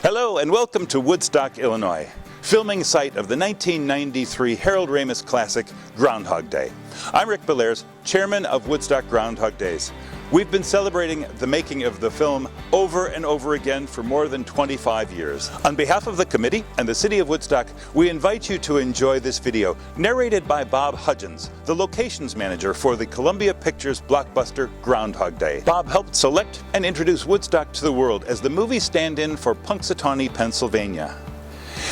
Hello and welcome to Woodstock, Illinois, filming site of the 1993 Harold Ramis classic, Groundhog Day. I'm Rick Bellairs, chairman of Woodstock Groundhog Days. We've been celebrating the making of the film over and over again for more than 25 years. On behalf of the committee and the City of Woodstock, we invite you to enjoy this video, narrated by Bob Hudgins, the locations manager for the Columbia Pictures blockbuster Groundhog Day. Bob helped select and introduce Woodstock to the world as the movie stand-in for Punxsutawney, Pennsylvania.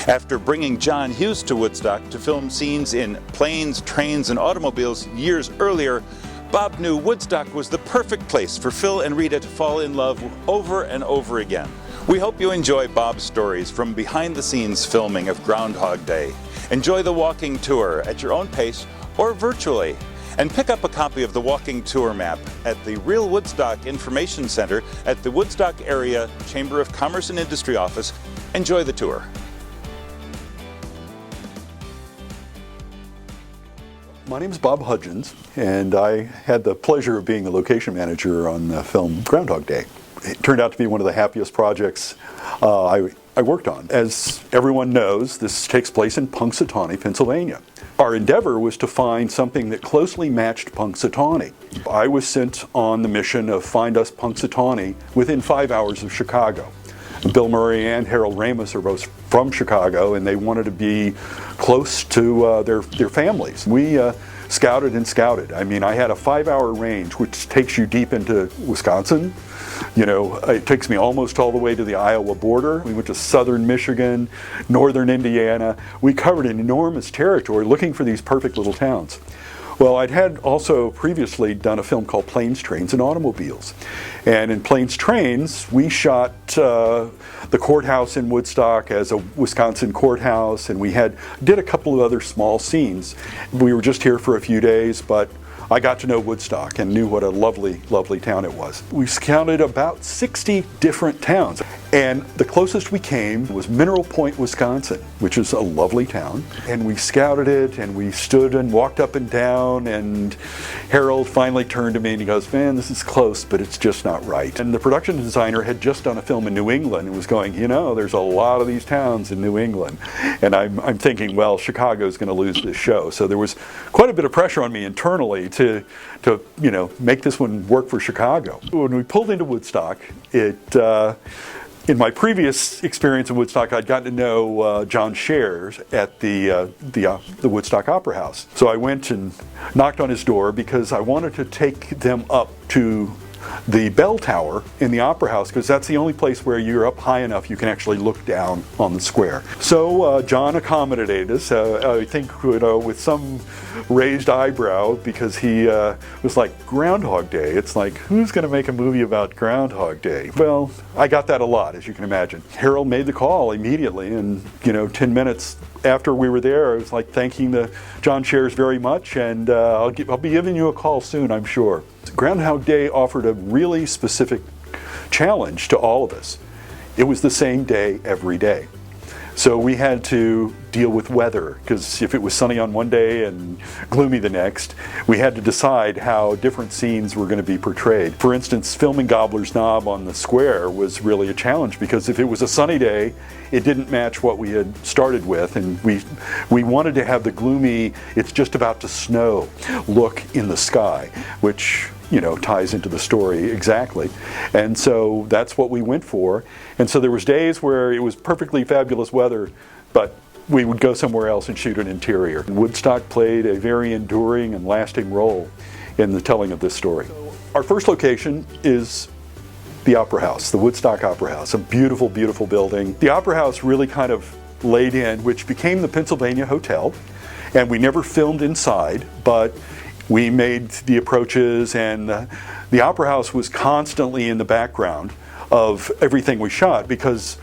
After bringing John Hughes to Woodstock to film scenes in planes, trains, and automobiles years earlier, Bob knew Woodstock was the perfect place for Phil and Rita to fall in love over and over again. We hope you enjoy Bob's stories from behind-the-scenes filming of Groundhog Day. Enjoy the walking tour at your own pace or virtually, and pick up a copy of the walking tour map at the Real Woodstock Information Center at the Woodstock Area Chamber of Commerce and Industry office. Enjoy the tour. My name is Bob Hudgins, and I had the pleasure of being the location manager on the film Groundhog Day. It turned out to be one of the happiest projects I worked on. As everyone knows, this takes place in Punxsutawney, Pennsylvania. Our endeavor was to find something that closely matched Punxsutawney. I was sent on the mission of find us Punxsutawney within 5 hours of Chicago. Bill Murray and Harold Ramis are both from Chicago, and they wanted to be close to their families. We scouted and scouted. I mean, I had a 5-hour range, which takes you deep into Wisconsin. You know, it takes me almost all the way to the Iowa border. We went to southern Michigan, northern Indiana. We covered an enormous territory looking for these perfect little towns. Well, I'd had also previously done a film called Planes, Trains, and Automobiles. And in Planes, Trains, we shot the courthouse in Woodstock as a Wisconsin courthouse, and we did a couple of other small scenes. We were just here for a few days, but I got to know Woodstock and knew what a lovely, lovely town it was. We counted about 60 different towns, and the closest we came was Mineral Point, Wisconsin, which is a lovely town. And we scouted it, and we stood and walked up and down, and Harold finally turned to me and he goes, "Man, this is close, but it's just not right." And the production designer had just done a film in New England and was going, you know, there's a lot of these towns in New England. And I'm thinking, well, Chicago's going to lose this show. So there was quite a bit of pressure on me internally to you know, make this one work for Chicago. When we pulled into Woodstock, in my previous experience in Woodstock, I'd gotten to know John Shares at the Woodstock Opera House. So I went and knocked on his door because I wanted to take them up to the bell tower in the Opera House, because that's the only place where you're up high enough you can actually look down on the square. So John accommodated us, I think, you know, with some raised eyebrow, because he was like, Groundhog Day? It's like, who's going to make a movie about Groundhog Day? Well, I got that a lot, as you can imagine. Harold made the call immediately, and 10 minutes after we were there, I was like thanking John Shares very much, and I'll be giving you a call soon, I'm sure. Groundhog Day offered a really specific challenge to all of us. It was the same day every day. So we had to deal with weather, because if it was sunny on one day and gloomy the next, we had to decide how different scenes were going to be portrayed. For instance, filming Gobbler's Knob on the square was really a challenge, because if it was a sunny day, it didn't match what we had started with, and we wanted to have the gloomy, it's just about to snow look in the sky, which, you know, ties into the story exactly. And so that's what we went for. And so there was days where it was perfectly fabulous weather, but we would go somewhere else and shoot an interior. Woodstock played a very enduring and lasting role in the telling of this story. Our first location is the Opera House, the Woodstock Opera House, a beautiful, beautiful building. The Opera House really kind of laid in, which became the Pennsylvania Hotel, and we never filmed inside, but we made the approaches, and the Opera House was constantly in the background of everything we shot, because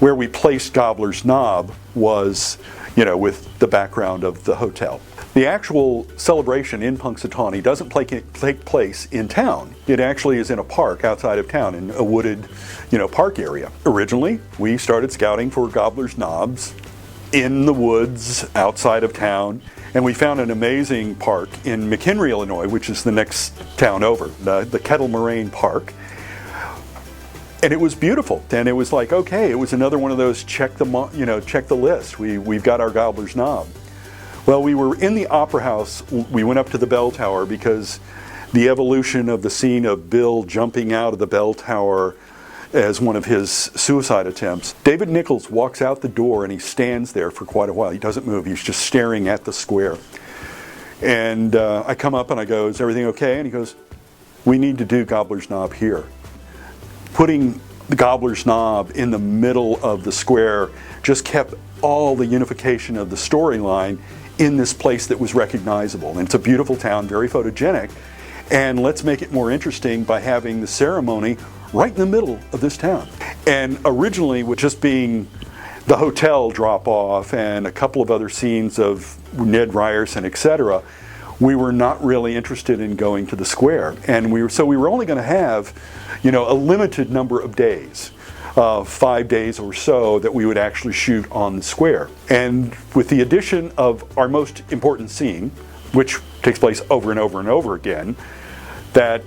where we placed Gobbler's Knob was, you know, with the background of the hotel. The actual celebration in Punxsutawney doesn't take place in town. It actually is in a park outside of town, in a wooded, you know, park area. Originally, we started scouting for Gobbler's Knobs in the woods outside of town, and we found an amazing park in McHenry, Illinois, which is the next town over, the Kettle Moraine Park. And it was beautiful. And it was like, okay, it was another one of those check the list. We've got our Gobbler's Knob. Well, we were in the Opera House. We went up to the bell tower because the evolution of the scene of Bill jumping out of the bell tower as one of his suicide attempts. David Nichols walks out the door and he stands there for quite a while. He doesn't move. He's just staring at the square. And I come up and I go, is everything okay? And he goes, we need to do Gobbler's Knob here. Putting the Gobbler's Knob in the middle of the square just kept all the unification of the storyline in this place that was recognizable. And it's a beautiful town, very photogenic. And let's make it more interesting by having the ceremony right in the middle of this town. And originally, with just being the hotel drop-off and a couple of other scenes of Ned Ryerson, etc., we were not really interested in going to the square. And we were only going to have, a limited number of days, 5 days or so, that we would actually shoot on the square. And with the addition of our most important scene, which takes place over and over and over again, that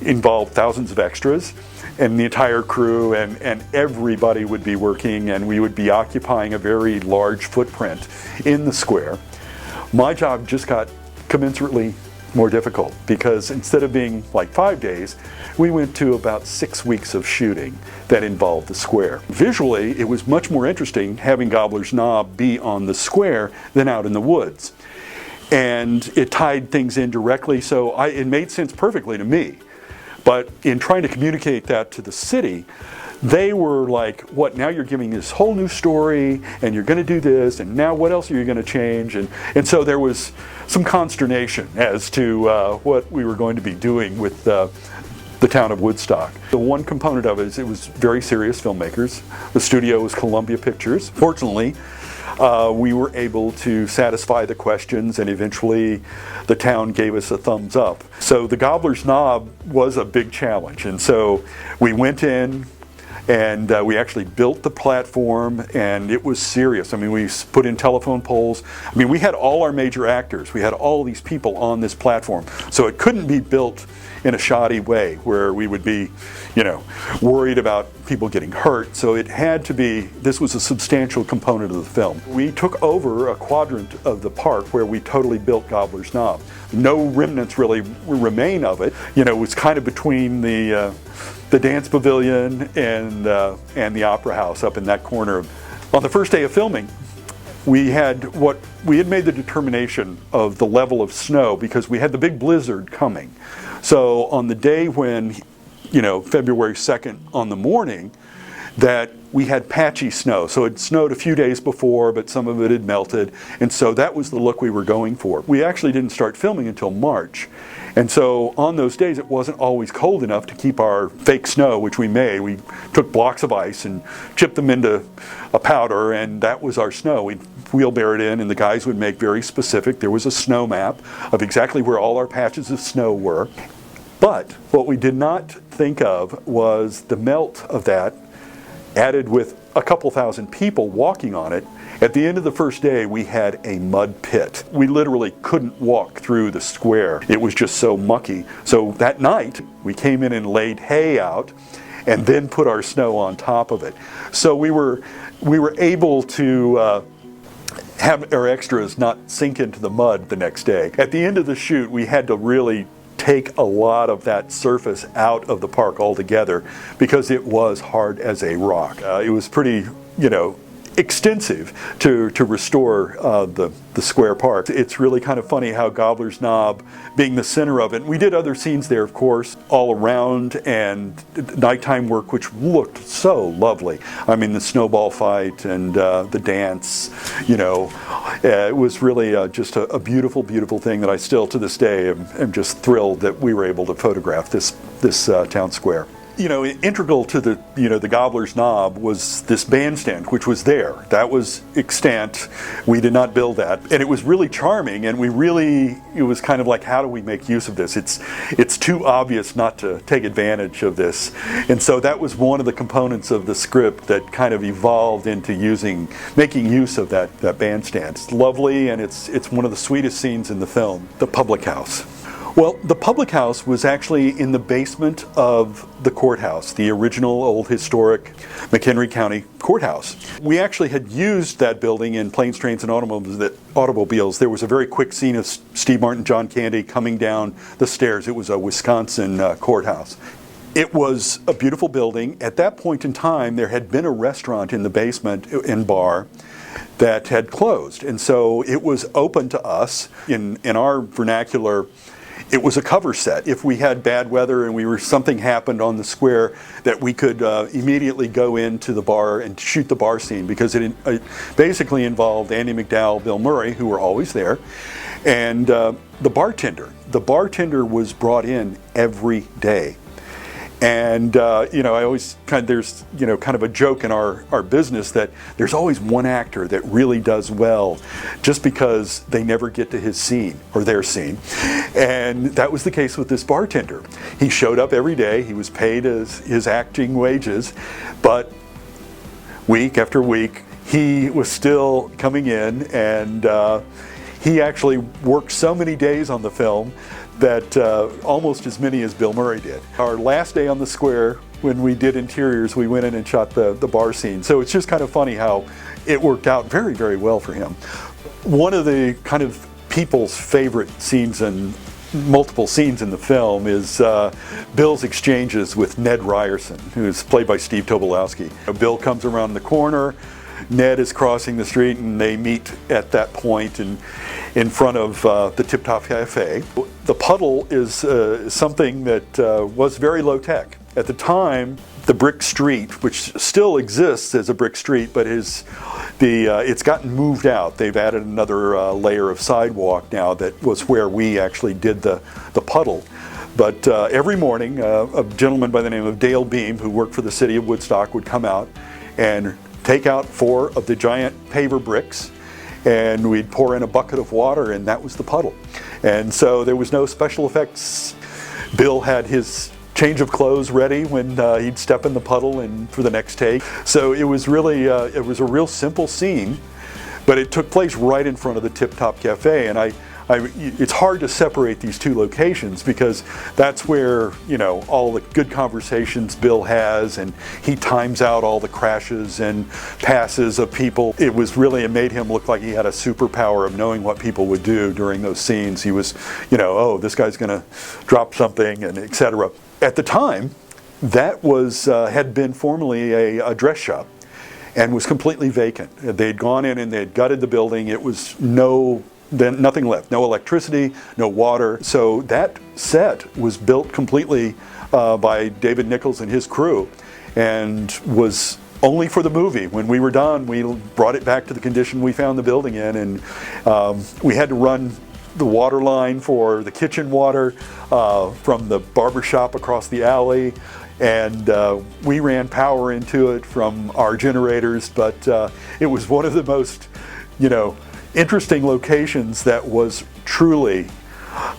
involved thousands of extras, and the entire crew and everybody would be working, and we would be occupying a very large footprint in the square. My job just got commensurately more difficult, because instead of being like 5 days, we went to about 6 weeks of shooting that involved the square. Visually, it was much more interesting having Gobbler's Knob be on the square than out in the woods. And it tied things in directly, so it made sense perfectly to me. But in trying to communicate that to the city, they were like, what, now you're giving this whole new story, and you're going to do this, and now what else are you going to change? And so there was some consternation as to what we were going to be doing with the town of Woodstock. The one component of it is it was very serious filmmakers. The studio was Columbia Pictures. Fortunately, we were able to satisfy the questions, and eventually the town gave us a thumbs up. So the Gobbler's Knob was a big challenge, and so we went in and we actually built the platform, and it was serious. I mean, we put in telephone poles. I mean, we had all our major actors. We had all these people on this platform. So it couldn't be built in a shoddy way where we would be, worried about people getting hurt. So it had to be, this was a substantial component of the film. We took over a quadrant of the park where we totally built Gobbler's Knob. No remnants really remain of it. It was kind of between the dance pavilion and the opera house up in that corner. On the first day of filming, we had made the determination of the level of snow because we had the big blizzard coming. So on the day when, February 2nd on the morning, that we had patchy snow. So it snowed a few days before, but some of it had melted. And so that was the look we were going for. We actually didn't start filming until March. And so on those days, it wasn't always cold enough to keep our fake snow, which we made. We took blocks of ice and chipped them into a powder, and that was our snow. We'd wheelbarrow it in, and the guys would make very specific. There was a snow map of exactly where all our patches of snow were. But what we did not think of was the melt of that, added with a couple thousand people walking on it. At the end of the first day, we had a mud pit. We literally couldn't walk through the square. It was just so mucky. So that night, we came in and laid hay out and then put our snow on top of it. So we were able to have our extras not sink into the mud the next day. At the end of the shoot, we had to really take a lot of that surface out of the park altogether because it was hard as a rock. It was pretty, extensive to restore the square park. It's really kind of funny how Gobbler's Knob being the center of it. We did other scenes there, of course, all around, and nighttime work, which looked so lovely. I mean, the snowball fight and the dance, it was really just a beautiful, beautiful thing that I still, to this day, am just thrilled that we were able to photograph this town square. Integral to the Gobbler's Knob was this bandstand, which was there. That was extant. We did not build that, and it was really charming. And it was kind of like, how do we make use of this? It's too obvious not to take advantage of this, and so that was one of the components of the script that kind of evolved into making use of that bandstand. It's lovely, and it's one of the sweetest scenes in the film. The public house. Well, the public house was actually in the basement of the courthouse, the original old historic McHenry County courthouse. We actually had used that building in Planes, Trains, and Automobiles. There was a very quick scene of Steve Martin, John Candy coming down the stairs. It was a Wisconsin courthouse. It was a beautiful building. At that point in time, there had been a restaurant in the basement and bar that had closed. And so it was open to us. In our vernacular, it was a cover set. If we had bad weather and something happened on the square, that we could immediately go into the bar and shoot the bar scene, because it basically involved Andy McDowell, Bill Murray, who were always there, and the bartender. The bartender was brought in every day. And I always there's kind of a joke in our business that there's always one actor that really does well, just because they never get to his scene or their scene. And that was the case with this bartender. He showed up every day. He was paid his acting wages, but week after week he was still coming in, and he actually worked so many days on the film that almost as many as Bill Murray did. Our last day on the square, when we did interiors, we went in and shot the bar scene. So it's just kind of funny how it worked out very, very well for him. One of the kind of people's favorite scenes, and multiple scenes in the film, is Bill's exchanges with Ned Ryerson, who's played by Steve Tobolowsky. Bill comes around the corner, Ned is crossing the street, and they meet at that point in front of the Tip Top Cafe. The Puddle is something that was very low tech. At the time, the brick street, which still exists as a brick street, but it's gotten moved out. They've added another layer of sidewalk now. That was where we actually did the Puddle. But every morning, a gentleman by the name of Dale Beam, who worked for the city of Woodstock, would come out and take out 4 of the giant paver bricks, and we'd pour in a bucket of water, and that was the Puddle. And so there was no special effects. Bill had his change of clothes ready when he'd step in the Puddle and for the next take. So it was really, it was a real simple scene, but it took place right in front of the Tip Top Cafe. And it's hard to separate these two locations, because that's where, all the good conversations Bill has, and he times out all the crashes and passes of people. It made him look like he had a superpower of knowing what people would do during those scenes. He was, oh, this guy's gonna drop something, and etc. At the time, that had been formerly a dress shop and was completely vacant. They'd gone in and they'd gutted the building. It was nothing left, no electricity, no water. So that set was built completely by David Nichols and his crew, and was only for the movie. When we were done, we brought it back to the condition we found the building in, and we had to run the water line for the kitchen water from the barber shop across the alley, and we ran power into it from our generators. But it was one of the most, interesting locations that was truly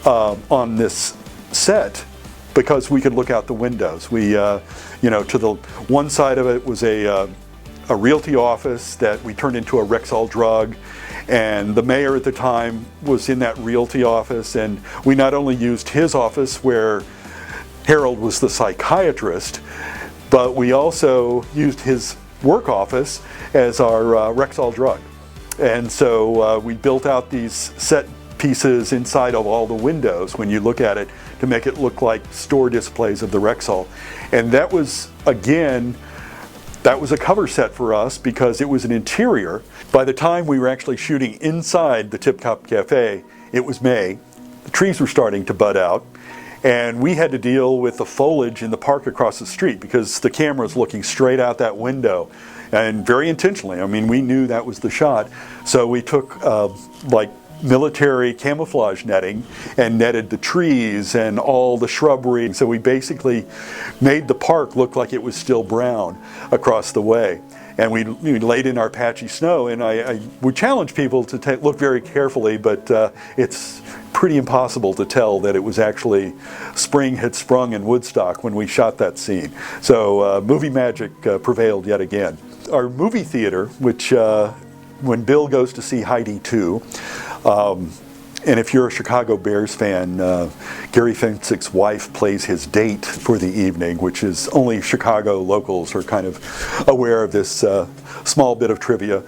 on this set, because we could look out the windows. We, to the one side of it was a realty office that we turned into a Rexall drug, and the mayor at the time was in that realty office, and we not only used his office where Harold was the psychiatrist, but we also used his work office as our Rexall drug. And so we built out these set pieces inside of all the windows when you look at it, to make it look like store displays of the Rexall. And that was, again, that was a cover set for us, because it was an interior. By the time we were actually shooting inside the Tip Top Cafe, it was May. The trees were starting to bud out, and we had to deal with the foliage in the park across the street, because the camera was looking straight out that window. And very intentionally, we knew that was the shot. So we took military camouflage netting and netted the trees and all the shrubbery. So we basically made the park look like it was still brown across the way. And we laid in our patchy snow, and I would challenge people to look very carefully, but it's pretty impossible to tell that it was actually spring had sprung in Woodstock when we shot that scene. So movie magic prevailed yet again. Our movie theater, which when Bill goes to see Heidi 2, And if you're a Chicago Bears fan, Gary Fensick's wife plays his date for the evening, which is only Chicago locals are kind of aware of this small bit of trivia.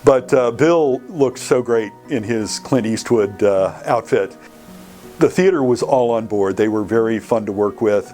But Bill looked so great in his Clint Eastwood outfit. The theater was all on board. They were very fun to work with.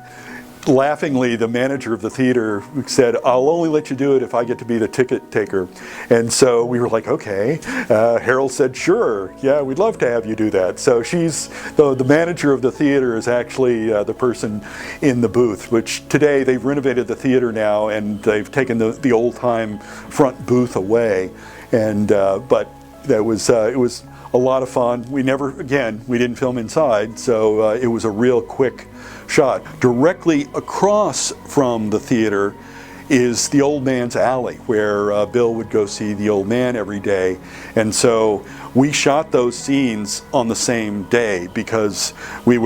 Laughingly, the manager of the theater said, "I'll only let you do it if I get to be the ticket taker." And so we were like, okay. Harold said, "Sure, yeah, we'd love to have you do that." So she's, the manager of the theater is actually the person in the booth, which today they've renovated the theater now and they've taken the old-time front booth away. And but that was it was a lot of fun. We didn't film inside, so it was a real quick shot. Directly across from the theater is the Old Man's Alley, where Bill would go see the old man every day. And so we shot those scenes on the same day because we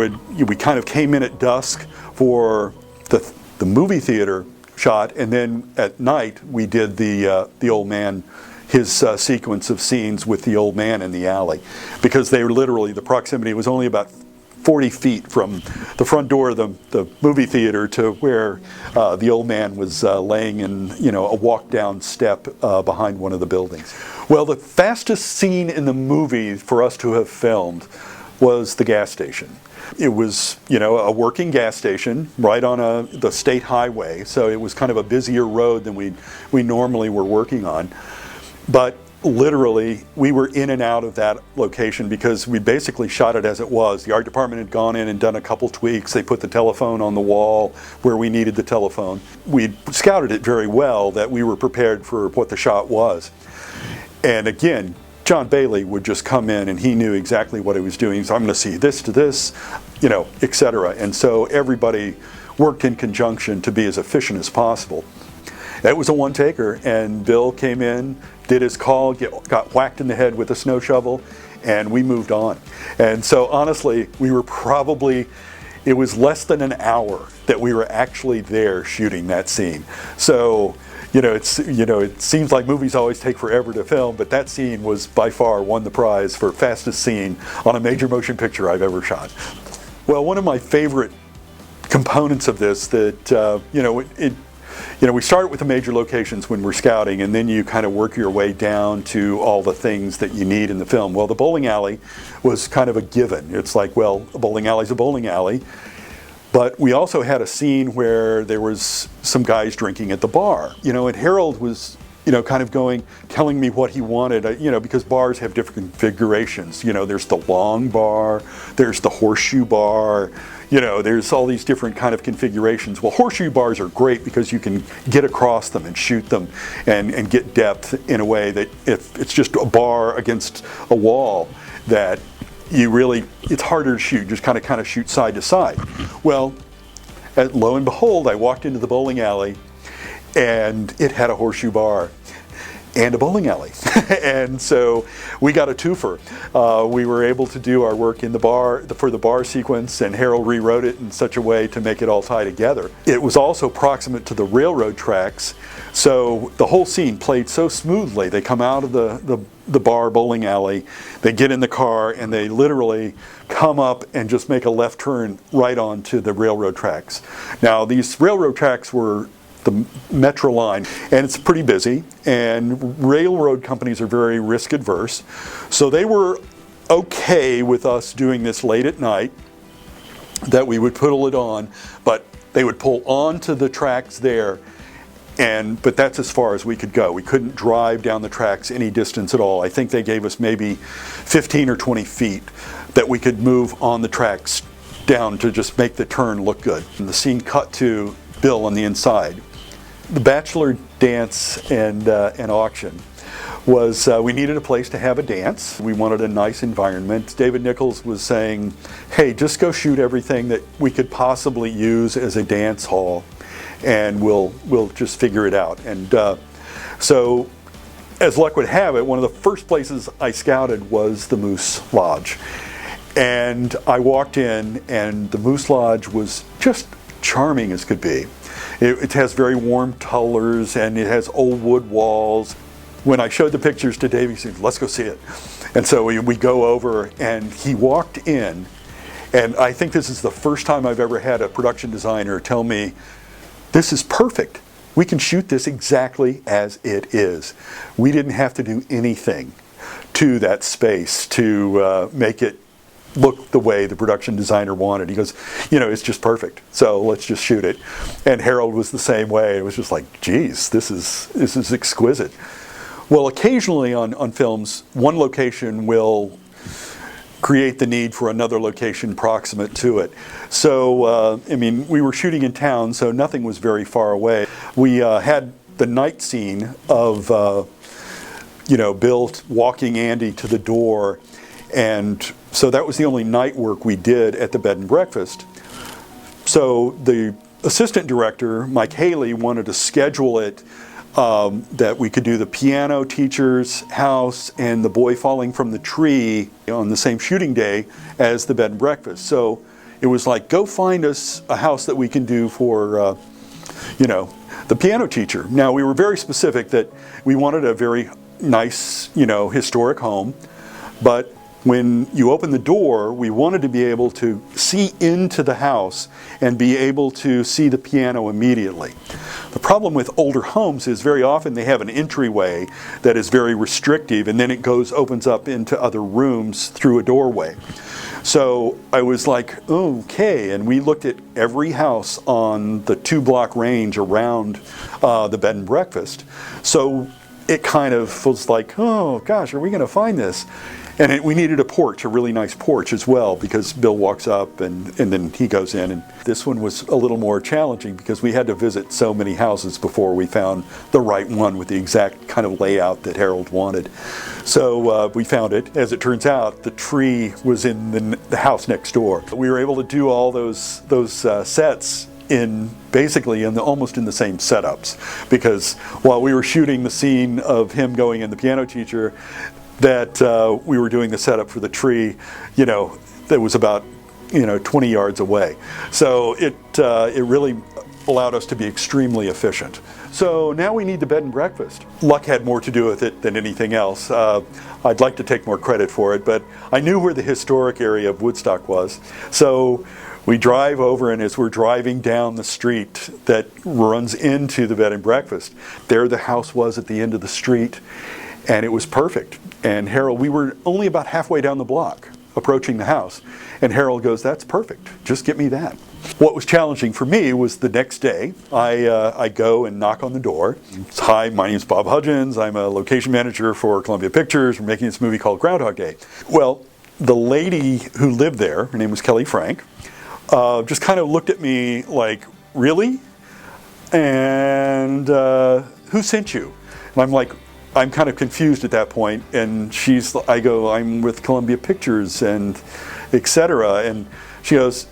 kind of came in at dusk for the movie theater shot, and then at night we did the old man, his sequence of scenes with the old man in the alley, because they were literally, the proximity was only about 40 feet from the front door of the movie theater to where the old man was laying in, a walk down step behind one of the buildings. Well, the fastest scene in the movie for us to have filmed was the gas station. It was, a working gas station right on the state highway, so it was kind of a busier road than we normally were working on. But literally, we were in and out of that location because we basically shot it as it was. The art department had gone in and done a couple tweaks. They put the telephone on the wall where we needed the telephone. We scouted it very well that we were prepared for what the shot was. And again, John Bailey would just come in and he knew exactly what he was doing. So I'm going to see this to this, etc. And so everybody worked in conjunction to be as efficient as possible. It was a one-taker, and Bill came in, did his call, got whacked in the head with a snow shovel, and we moved on. And so honestly, it was less than an hour that we were actually there shooting that scene. So, it seems like movies always take forever to film, but that scene was by far won the prize for fastest scene on a major motion picture I've ever shot. Well, one of my favorite components of this we start with the major locations when we're scouting, and then you kind of work your way down to all the things that you need in the film. Well, the bowling alley was kind of a given. It's like, well, a bowling alley's a bowling alley. But we also had a scene where there was some guys drinking at the bar. And Harold was, kind of telling me what he wanted, because bars have different configurations. There's the long bar, there's the horseshoe bar, there's all these different kind of configurations. Well, horseshoe bars are great because you can get across them and shoot them and get depth in a way that if it's just a bar against a wall that it's harder to shoot, just kind of shoot side to side. Well, lo and behold, I walked into the bowling alley and it had a horseshoe bar and a bowling alley. And so we got a twofer. We were able to do our work in the bar, for the bar sequence, and Harold rewrote it in such a way to make it all tie together. It was also proximate to the railroad tracks, so the whole scene played so smoothly. They come out of the bar bowling alley, they get in the car, and they literally come up and just make a left turn right onto the railroad tracks. Now, these railroad tracks were the metro line, and it's pretty busy, and railroad companies are very risk adverse, so they were okay with us doing this late at night, that we would puddle it on, but they would pull onto the tracks there, but that's as far as we could go. We couldn't drive down the tracks any distance at all. I think they gave us maybe 15 or 20 feet that we could move on the tracks down to just make the turn look good. And the scene cut to Bill on the inside. The bachelor dance and auction was, we needed a place to have a dance. We wanted a nice environment. David Nichols was saying, hey, just go shoot everything that we could possibly use as a dance hall, and we'll just figure it out. And so, as luck would have it, one of the first places I scouted was the Moose Lodge. And I walked in, and the Moose Lodge was just charming as could be. It has very warm colors, and it has old wood walls. when I showed the pictures to Dave, he said, let's go see it. And so we go over, and he walked in, and I think this is the first time I've ever had a production designer tell me, this is perfect. We can shoot this exactly as it is. We didn't have to do anything to that space to make it look the way the production designer wanted. He goes, it's just perfect, so let's just shoot it. And Harold was the same way. It was just like, geez, this is exquisite. Well, occasionally on films, one location will create the need for another location proximate to it. So, we were shooting in town, so nothing was very far away. We had the night scene of, Bill walking Andy to the door, and so that was the only night work we did at the bed and breakfast. So the assistant director, Mike Haley, wanted to schedule it that we could do the piano teacher's house and the boy falling from the tree on the same shooting day as the bed and breakfast. So it was like, go find us a house that we can do for, the piano teacher. Now, we were very specific that we wanted a very nice, historic home, but when you open the door, we wanted to be able to see into the house and be able to see the piano immediately. The problem with older homes is very often they have an entryway that is very restrictive, and then it opens up into other rooms through a doorway. So I was like, okay, and we looked at every house on the 2-block range around the bed and breakfast. So it kind of was like, oh gosh, are we going to find this? And we needed a porch, a really nice porch as well, because Bill walks up and then he goes in. And this one was a little more challenging because we had to visit so many houses before we found the right one with the exact kind of layout that Harold wanted. So we found it. As it turns out, the tree was in the house next door. We were able to do all those sets almost in the same setups, because while we were shooting the scene of him going in the piano teacher, that we were doing the setup for the tree, that was about 20 yards away. So it really allowed us to be extremely efficient. So now we need the bed and breakfast. Luck had more to do with it than anything else. I'd like to take more credit for it, but I knew where the historic area of Woodstock was. So we drive over, and as we're driving down the street that runs into the bed and breakfast, there the house was at the end of the street, and it was perfect. And Harold, we were only about halfway down the block approaching the house, and Harold goes, that's perfect, just get me that. What was challenging for me was the next day, I go and knock on the door. Hi, my name's Bob Hudgins, I'm a location manager for Columbia Pictures, we're making this movie called Groundhog Day. Well, the lady who lived there, her name was Kelly Frank, just kind of looked at me like, really? And who sent you? And I'm like, I'm kind of confused at that point, and I go, I'm with Columbia Pictures and etc. And she goes,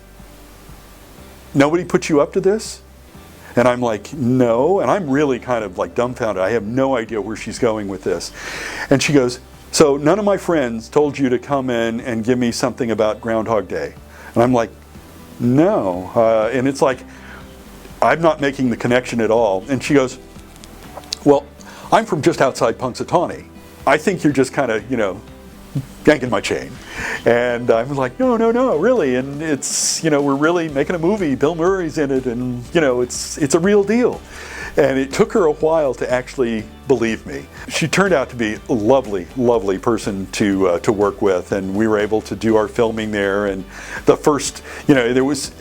nobody put you up to this? And I'm like, no. And I'm really kind of like dumbfounded. I have no idea where she's going with this. And she goes, so none of my friends told you to come in and give me something about Groundhog Day? And I'm like, no. And it's like, I'm not making the connection at all. And she goes, well, I'm from just outside Punxsutawney. I think you're just kind of, yanking my chain. And I'm like, no, really. And it's, we're really making a movie. Bill Murray's in it, and, it's a real deal. And it took her a while to actually believe me. She turned out to be a lovely, lovely person to work with, and we were able to do our filming there. And the first, there was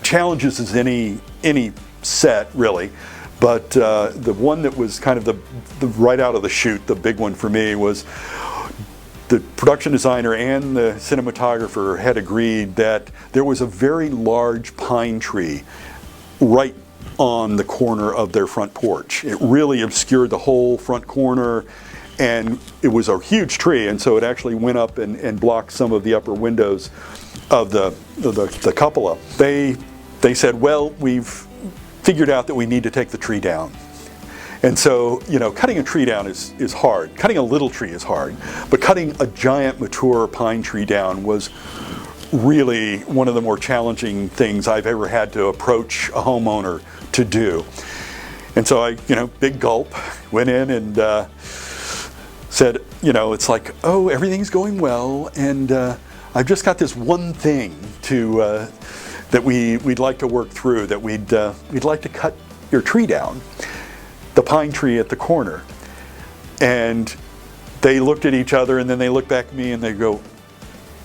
challenges as any set, really. But the one that was kind of the right out of the chute, the big one for me, was the production designer and the cinematographer had agreed that there was a very large pine tree right on the corner of their front porch. It really obscured the whole front corner, and it was a huge tree, and so it actually went up and blocked some of the upper windows of the cupola. They said, well, we've figured out that we need to take the tree down. And so, cutting a tree down is hard. Cutting a little tree is hard, but cutting a giant mature pine tree down was really one of the more challenging things I've ever had to approach a homeowner to do. And so I, big gulp, went in and said, it's like, oh, everything's going well, and I've just got this one thing to that we'd like to work through, that we'd like to cut your tree down, the pine tree at the corner. And they looked at each other, and then they looked back at me and they go,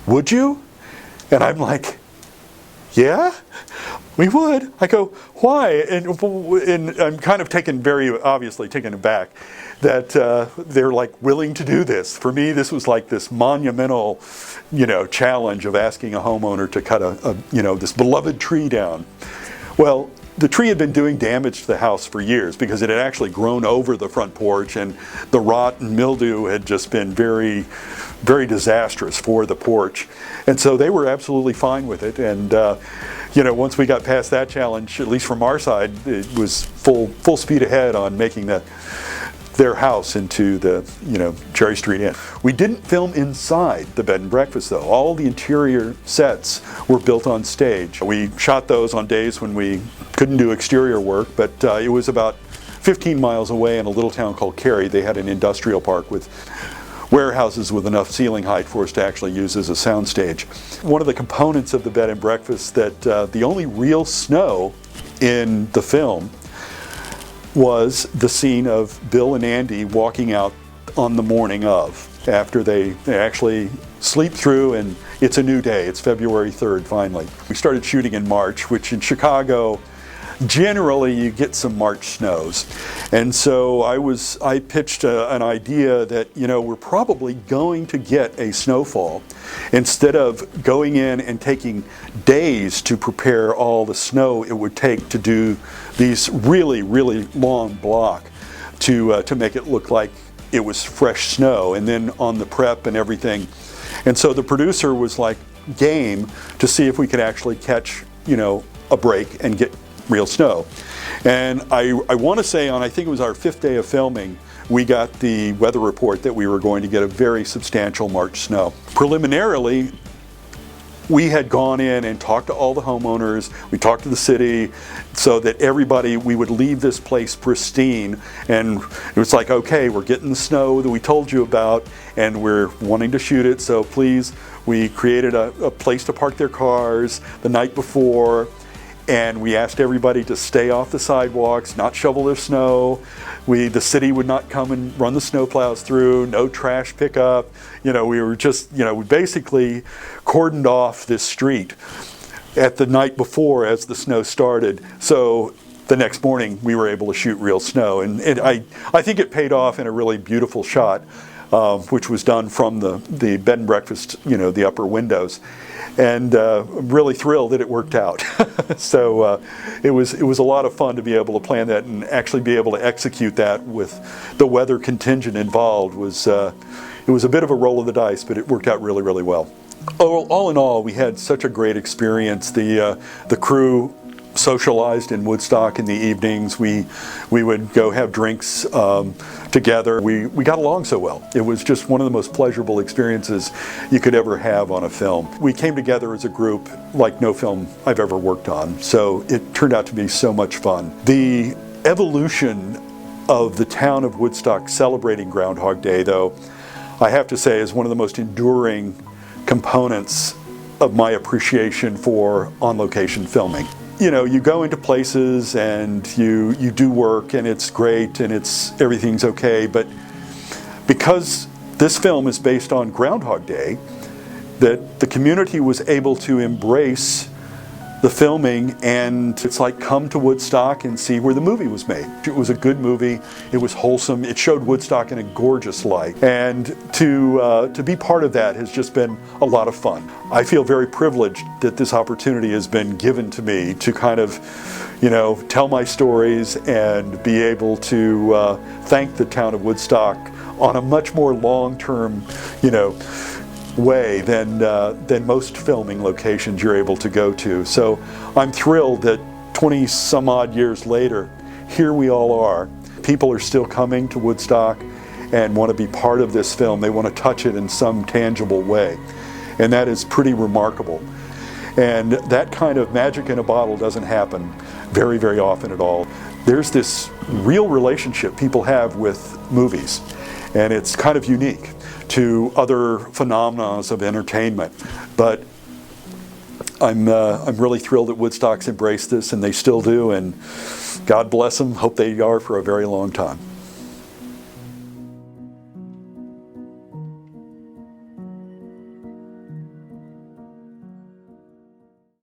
would you? And I'm like, yeah, we would. I go, why? And I'm kind of very obviously taken aback that they're like willing to do this. For me, this was like this monumental, challenge of asking a homeowner to cut this beloved tree down. Well, the tree had been doing damage to the house for years because it had actually grown over the front porch, and the rot and mildew had just been very, very disastrous for the porch. And so they were absolutely fine with it. And once we got past that challenge, at least from our side, it was full speed ahead on making their house into the Cherry Street Inn. We didn't film inside the bed and breakfast though. All the interior sets were built on stage. We shot those on days when we couldn't do exterior work, but it was about 15 miles away in a little town called Cary. They had an industrial park with warehouses with enough ceiling height for us to actually use as a soundstage. One of the components of the bed and breakfast that the only real snow in the film was the scene of Bill and Andy walking out on the morning of, after they actually sleep through and it's a new day. It's February 3rd finally. We started shooting in March, which in Chicago, generally you get some March snows. And so I pitched an idea that, we're probably going to get a snowfall. Instead of going in and taking days to prepare all the snow it would take to do these really, really long block to make it look like it was fresh snow, and then on the prep and everything. And so the producer was like game to see if we could actually catch, a break and get real snow. And I want to say I think it was our 5th day of filming, we got the weather report that we were going to get a very substantial March snow. Preliminarily, we had gone in and talked to all the homeowners, we talked to the city, so that we would leave this place pristine. And it was like, okay, we're getting the snow that we told you about, and we're wanting to shoot it, so please, we created a place to park their cars the night before. And we asked everybody to stay off the sidewalks, not shovel their snow. The city would not come and run the snow plows through, no trash pickup. We were just, we basically cordoned off this street at the night before as the snow started. So the next morning we were able to shoot real snow. And I think it paid off in a really beautiful shot, which was done from the bed and breakfast, the upper windows. And I'm really thrilled that it worked out. So it was a lot of fun to be able to plan that and actually be able to execute that with the weather contingent involved. It was a bit of a roll of the dice, but it worked out really, really well. All in all, we had such a great experience. The crew socialized in Woodstock in the evenings. We would go have drinks together. We got along so well. It was just one of the most pleasurable experiences you could ever have on a film. We came together as a group like no film I've ever worked on, so it turned out to be so much fun. The evolution of the town of Woodstock celebrating Groundhog Day, though, I have to say is one of the most enduring components of my appreciation for on-location filming. You go into places and you do work and it's great and everything's okay, but because this film is based on Groundhog Day, that the community was able to embrace the filming, and it's like, come to Woodstock and see where the movie was made. It was a good movie, it was wholesome, it showed Woodstock in a gorgeous light, and to be part of that has just been a lot of fun. I feel very privileged that this opportunity has been given to me to kind of, tell my stories and be able to thank the town of Woodstock on a much more long-term, way than most filming locations you're able to go to. So I'm thrilled that 20 some odd years later, here we all are. People are still coming to Woodstock and want to be part of this film. They want to touch it in some tangible way. And that is pretty remarkable. And that kind of magic in a bottle doesn't happen very, very often at all. There's this real relationship people have with movies. and it's kind of unique to other phenomena of entertainment. But I'm really thrilled that Woodstock's embraced this, and they still do, and God bless them. Hope they are for a very long time.